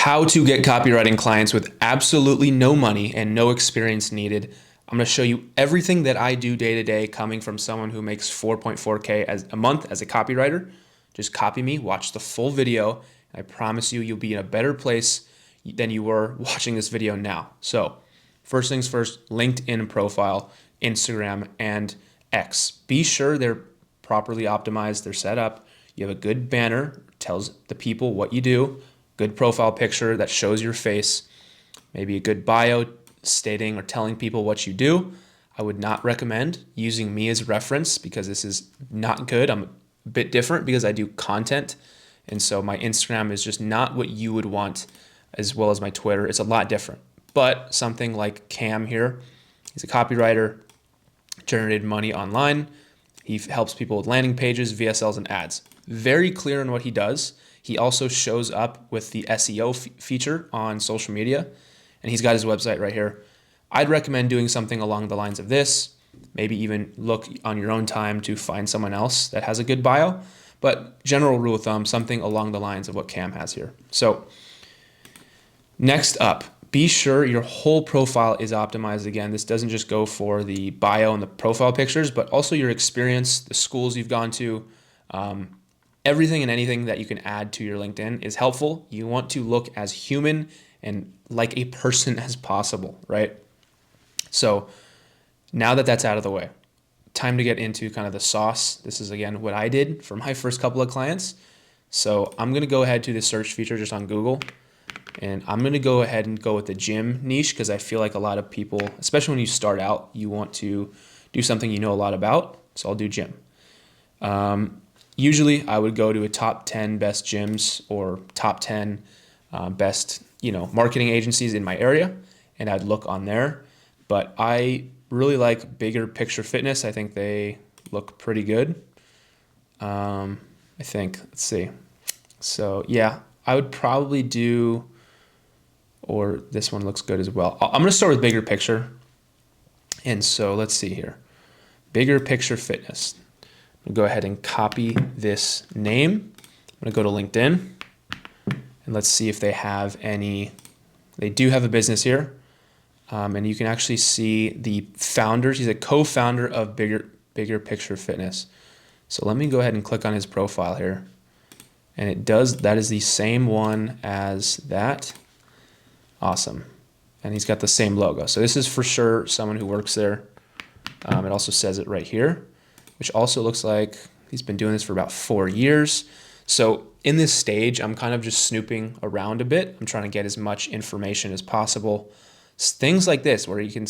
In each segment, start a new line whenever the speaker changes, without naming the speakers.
How to get copywriting clients with absolutely no money and no experience needed. I'm going to show you everything that I do day to day coming from someone who makes 4.4K a month as a copywriter. Just copy me, watch the full video. I promise you, you'll be in a better place than you were watching this video now. So first things first, LinkedIn profile, Instagram, and X. Be sure they're properly optimized, they're set up. You have a good banner, tells the people what you do, good profile picture that shows your face, maybe a good bio stating or telling people what you do. I would not recommend using me as reference because this is not good. I'm a bit different because I do content. And so my Instagram is just not what you would want, as well as my Twitter. It's a lot different. But something like Cam here, he's a copywriter, generated money online. He helps people with landing pages, VSLs, and ads. Very clear on what he does. He also shows up with the SEO feature on social media, and he's got his website right here. I'd recommend doing something along the lines of this, maybe even look on your own time to find someone else that has a good bio, but general rule of thumb, something along the lines of what Cam has here. So next up, be sure your whole profile is optimized. Again, this doesn't just go for the bio and the profile pictures, but also your experience, the schools you've gone to, everything and anything that you can add to your LinkedIn is helpful. You want to look as human and like a person as possible, right? So now that that's out of the way, time to get into kind of the sauce. This is, again, what I did for my first couple of clients. So I'm going to go ahead to the search feature just on Google, and I'm going to go ahead and go with the gym niche because I feel like a lot of people, especially when you start out, you want to do something you know a lot about. So I'll do gym. Usually I would go to a top 10 best gyms or top 10 best, marketing agencies in my area, and I'd look on there. But I really like Bigger Picture Fitness. I think they look pretty good. Let's see. So yeah, I would probably do, or this one looks good as well. I'm going to start with Bigger Picture. And so let's see here. Bigger Picture Fitness. I'm going to go ahead and copy this name. I'm going to go to LinkedIn and let's see if they have any. They do have a business here. And you can actually see the founders. He's a co-founder of Bigger Picture Fitness. So let me go ahead and click on his profile here. And that is the same one as that. Awesome. And he's got the same logo. So this is for sure someone who works there. It also says it right here, which also looks like he's been doing this for about 4 years. So in this stage, I'm kind of just snooping around a bit. I'm trying to get as much information as possible. Things like this, where you can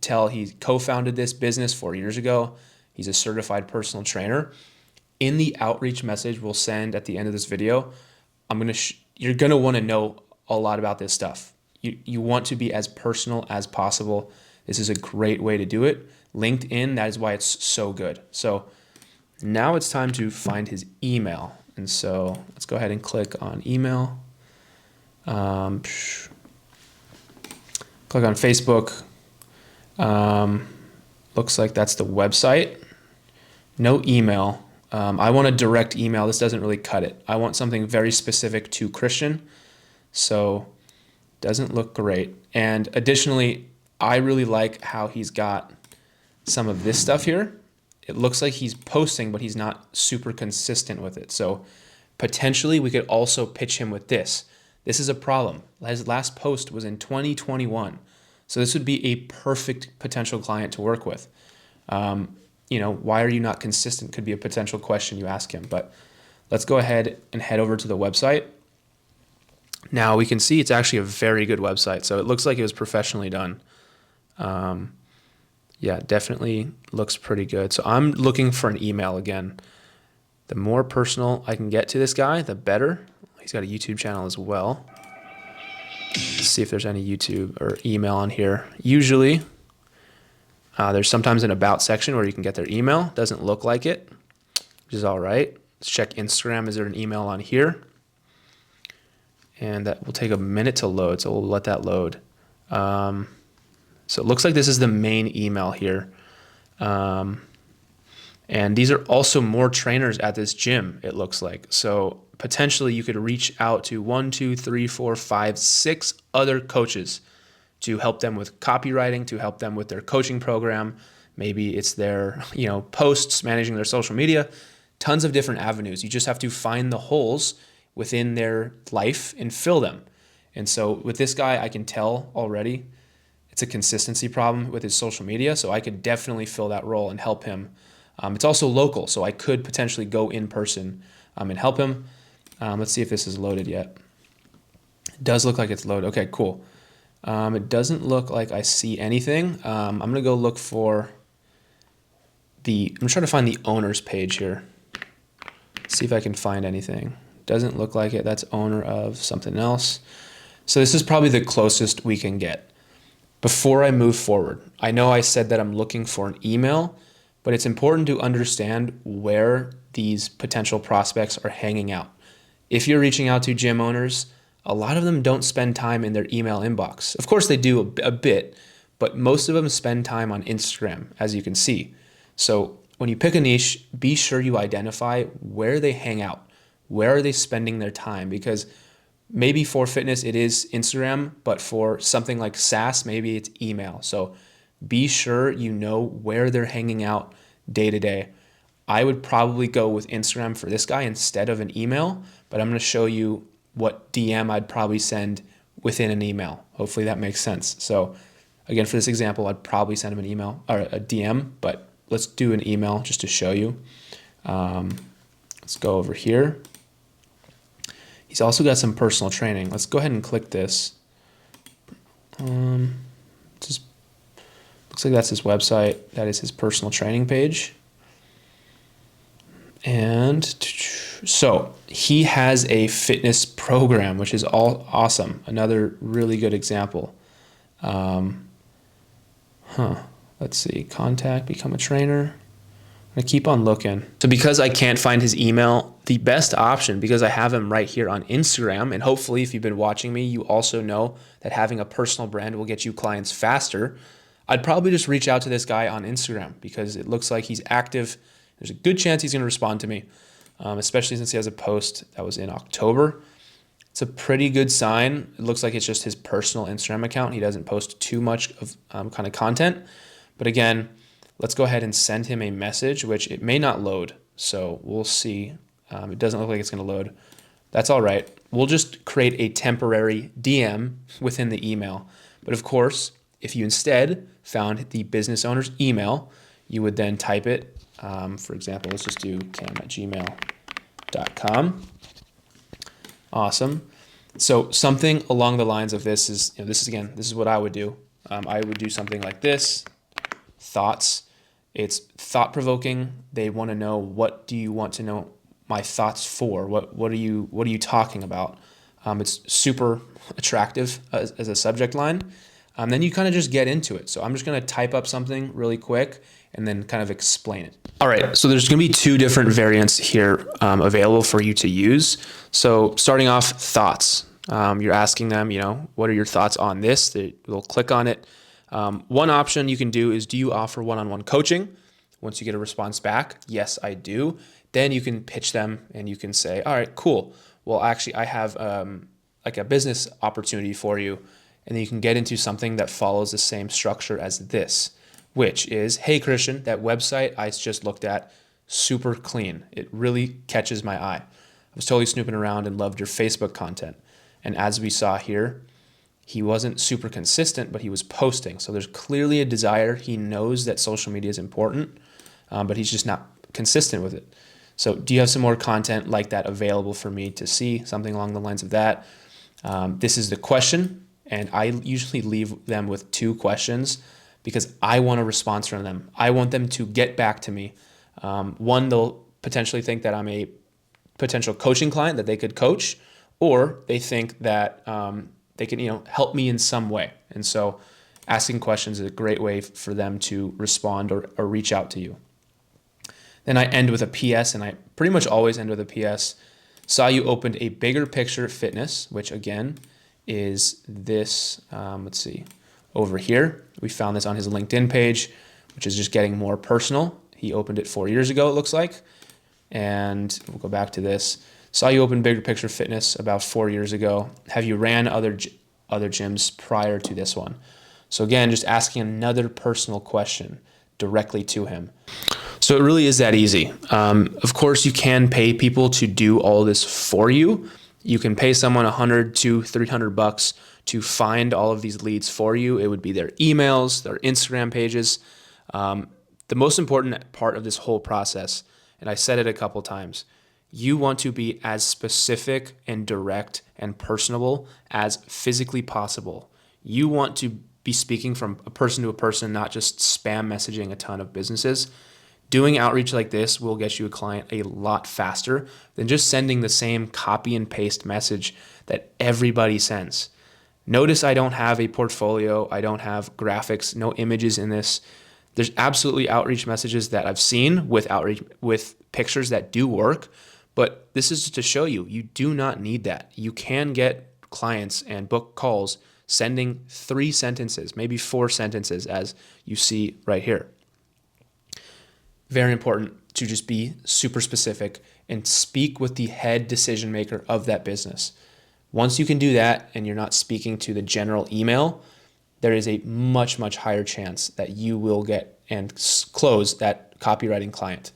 tell he co-founded this business 4 years ago. He's a certified personal trainer. In the outreach message we'll send at the end of this video, you're gonna want to know a lot about this stuff. You want to be as personal as possible. This is a great way to do it. LinkedIn, that is why it's so good. So now it's time to find his email. And so let's go ahead and click on email. Click on Facebook. Looks like that's the website. No email. I want a direct email. This doesn't really cut it. I want something very specific to Christian. So doesn't look great. And additionally, I really like how he's got some of this stuff here. It looks like he's posting, but he's not super consistent with it. So potentially we could also pitch him with this. This is a problem. His last post was in 2021. So this would be a perfect potential client to work with. Why are you not consistent could be a potential question you ask him. But let's go ahead and head over to the website. Now we can see it's actually a very good website. So it looks like it was professionally done. Yeah, definitely looks pretty good. So I'm looking for an email again. The more personal I can get to this guy, the better. He's got a YouTube channel as well. Let's see if there's any YouTube or email on here. Usually, there's sometimes an about section where you can get their email. Doesn't look like it, which is all right. Let's check Instagram. Is there an email on here? And that will take a minute to load, so we'll let that load. So it looks like this is the main email here. And these are also more trainers at this gym, it looks like. So potentially you could reach out to 1, 2, 3, 4, 5, 6 other coaches to help them with copywriting, to help them with their coaching program. Maybe it's their, posts, managing their social media, tons of different avenues. You just have to find the holes within their life and fill them. And so with this guy, I can tell already it's a consistency problem with his social media. So I could definitely fill that role and help him. It's also local, so I could potentially go in person and help him. Let's see if this is loaded yet. It does look like it's loaded. Okay, cool. It doesn't look like I see anything. I'm going to go look for I'm trying to find the owner's page here. See if I can find anything. Doesn't look like it. That's owner of something else. So this is probably the closest we can get. Before I move forward, I know I said that I'm looking for an email, but it's important to understand where these potential prospects are hanging out. If you're reaching out to gym owners, a lot of them don't spend time in their email inbox. Of course they do a bit, but most of them spend time on Instagram, as you can see. So when you pick a niche, be sure you identify where they hang out. Where are they spending their time? Because maybe for fitness, it is Instagram, but for something like SaaS, maybe it's email. So be sure you know where they're hanging out day to day. I would probably go with Instagram for this guy instead of an email, but I'm going to show you what DM I'd probably send within an email. Hopefully that makes sense. So again, for this example, I'd probably send him an email or a DM, but let's do an email just to show you. Let's go over here. He's also got some personal training. Let's go ahead and click this. Just looks like that's his website. That is his personal training page. And so he has a fitness program, which is all awesome. Another really good example. Let's see. Contact, become a trainer. I'm gonna keep on looking. So because I can't find his email, the best option, because I have him right here on Instagram, and hopefully if you've been watching me, you also know that having a personal brand will get you clients faster. I'd probably just reach out to this guy on Instagram because it looks like he's active. There's a good chance he's gonna respond to me, especially since he has a post that was in October. It's a pretty good sign. It looks like it's just his personal Instagram account. He doesn't post too much of kind of content. But again, let's go ahead and send him a message, which it may not load. So we'll see. It doesn't look like it's going to load. That's all right. We'll just create a temporary DM within the email. But of course, if you instead found the business owner's email, you would then type it. For example, let's just do cam@gmail.com. Awesome. So something along the lines of this is, this is what I would do. I would do something like this. Thoughts. It's thought-provoking. They want to know, what do you want to know my thoughts for? What are you talking about? It's super attractive as a subject line. Then you kind of just get into it. So I'm just going to type up something really quick and then kind of explain it. All right, so there's going to be two different variants here available for you to use. So starting off, thoughts. You're asking them, what are your thoughts on this? They'll click on it. One option you can do is, do you offer one-on-one coaching? Once you get a response back, yes, I do. Then you can pitch them and you can say, all right, cool. Well, actually, I have like a business opportunity for you. And then you can get into something that follows the same structure as this, which is, hey, Christian, that website I just looked at, super clean. It really catches my eye. I was totally snooping around and loved your Facebook content. And as we saw here, he wasn't super consistent, but he was posting. So there's clearly a desire. He knows that social media is important, but he's just not consistent with it. So do you have some more content like that available for me to see? Something along the lines of that. This is the question. And I usually leave them with two questions because I want a response from them. I want them to get back to me. One, they'll potentially think that I'm a potential coaching client that they could coach, or they think that they can, help me in some way. And so asking questions is a great way for them to respond or reach out to you. Then I end with a PS, and I pretty much always end with a PS. Saw you opened a bigger picture fitness, which again is this, let's see, over here. We found this on his LinkedIn page, which is just getting more personal. He opened it 4 years ago, it looks like. And we'll go back to this. Saw you open Bigger Picture Fitness about 4 years ago. Have you ran other gyms prior to this one? So again, just asking another personal question directly to him. So it really is that easy. Of course, you can pay people to do all this for you. You can pay someone 100 to 300 bucks to find all of these leads for you. It would be their emails, their Instagram pages. The most important part of this whole process, and I said it a couple times, you want to be as specific and direct and personable as physically possible. You want to be speaking from a person to a person, not just spam messaging a ton of businesses. Doing outreach like this will get you a client a lot faster than just sending the same copy and paste message that everybody sends. Notice I don't have a portfolio. I don't have graphics, no images in this. There's absolutely outreach messages that I've seen with outreach with pictures that do work, but this is to show you, you do not need that. You can get clients and book calls sending 3 sentences, maybe 4 sentences, as you see right here. Very important to just be super specific and speak with the head decision maker of that business. Once you can do that and you're not speaking to the general email, there is a much, much higher chance that you will get and close that copywriting client.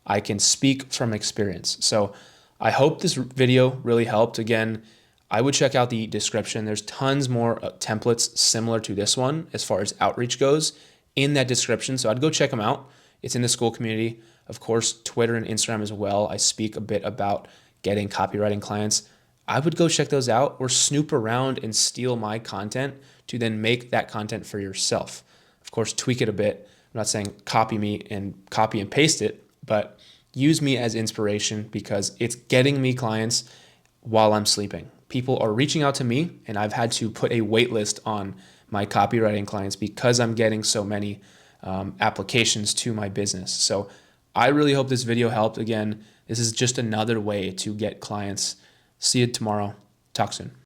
I can speak from experience. So I hope this video really helped. Again, I would check out the description. There's tons more templates similar to this one as far as outreach goes in that description. So I'd go check them out. It's in the school community. Of course, Twitter and Instagram as well. I speak a bit about getting copywriting clients. I would go check those out or snoop around and steal my content to then make that content for yourself. Of course, tweak it a bit. I'm not saying copy me and copy and paste it, but use me as inspiration because it's getting me clients while I'm sleeping. People are reaching out to me and I've had to put a wait list on my copywriting clients because I'm getting so many applications to my business. So I really hope this video helped. Again, this is just another way to get clients. See you tomorrow. Talk soon.